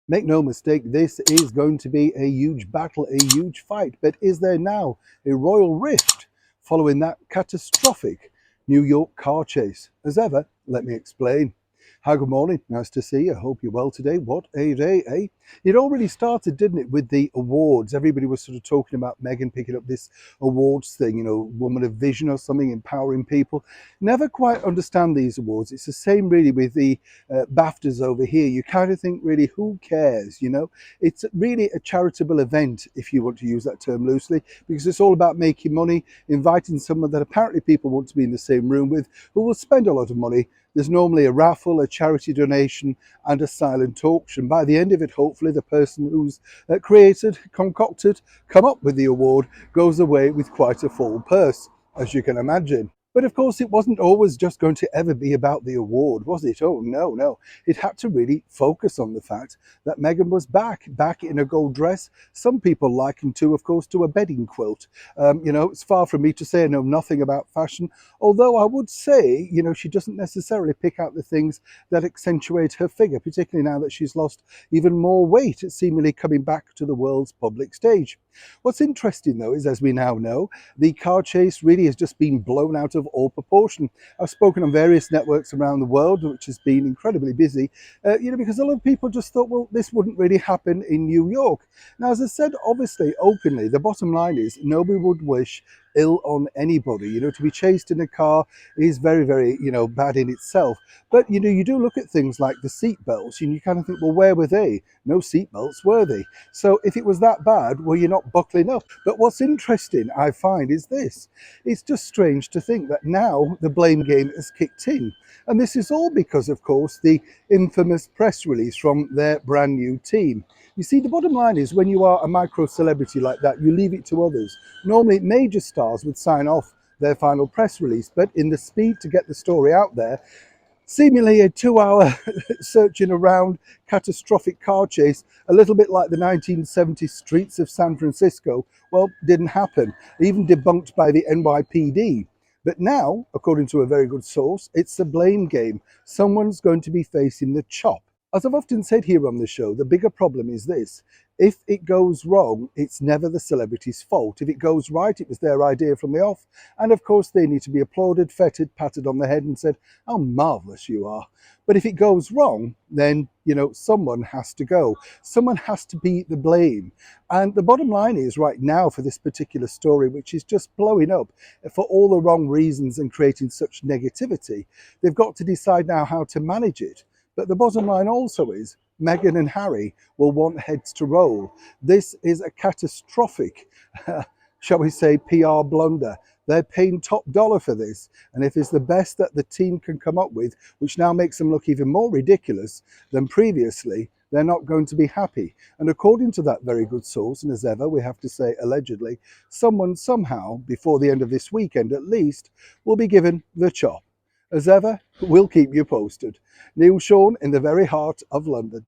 Make no mistake, this is going to be a huge battle, a huge fight. But is there now a royal rift following that catastrophic New York car chase? As ever, let me explain. Hi, good morning. Nice to see you. Hope you're well today. What a day, eh? It already started, didn't it, with the awards? Everybody was sort of talking about Meghan picking up this awards thing, Woman of Vision or something, empowering people. Never quite understand these awards. It's the same really with the BAFTAs over here. You kind of think, really, who cares? It's really a charitable event, if you want to use that term loosely, because it's all about making money, inviting someone that apparently people want to be in the same room with, who will spend a lot of money. There's normally a raffle, a charity donation, and a silent auction. By the end of it, hopefully, the person who's created, concocted, come up with the award goes away with quite a full purse, as you can imagine. But of course, it wasn't always just going to ever be about the award, was it? Oh, no, no. It had to really focus on the fact that Meghan was back in a gold dress. Some people liken to, of course, to a bedding quilt. It's far from me to say I know nothing about fashion, although I would say, she doesn't necessarily pick out the things that accentuate her figure, particularly now that she's lost even more weight, seemingly coming back to the world's public stage. What's interesting, though, is as we now know, the car chase really has just been blown out of all proportion. I've spoken on various networks around the world, which has been incredibly busy, because a lot of people just thought, well, this wouldn't really happen in New York. Now, as I said, obviously, openly, the bottom line is nobody would wish ill on anybody. To be chased in a car is very, very, bad in itself. But, you do look at things like the seat belts and you kind of think, well, where were they? No seat belts, were they? So if it was that bad, well, you're not buckling up. But what's interesting, I find, is this. It's just strange to think that now the blame game has kicked in. And this is all because, of course, the infamous press release from their brand new team. You see, the bottom line is when you are a micro celebrity like that, you leave it to others. Normally, major stars would sign off their final press release, but in the speed to get the story out there, seemingly a 2-hour searching around catastrophic car chase, a little bit like the 1970s streets of San Francisco, well, didn't happen, even debunked by the NYPD. But now, according to a very good source, it's the blame game. Someone's going to be facing the chop. As I've often said here on the show, the bigger problem is this. If it goes wrong, it's never the celebrity's fault. If it goes right, it was their idea from the off. And of course, they need to be applauded, feted, patted on the head and said, how marvellous you are. But if it goes wrong, then, someone has to go. Someone has to be the blame. And the bottom line is right now for this particular story, which is just blowing up for all the wrong reasons and creating such negativity, they've got to decide now how to manage it. But the bottom line also is Meghan and Harry will want heads to roll. This is a catastrophic, shall we say, PR blunder. They're paying top dollar for this. And if it's the best that the team can come up with, which now makes them look even more ridiculous than previously, they're not going to be happy. And according to that very good source, and as ever, we have to say allegedly, someone somehow, before the end of this weekend at least, will be given the chop. As ever, we'll keep you posted. Neil Sean in the very heart of London.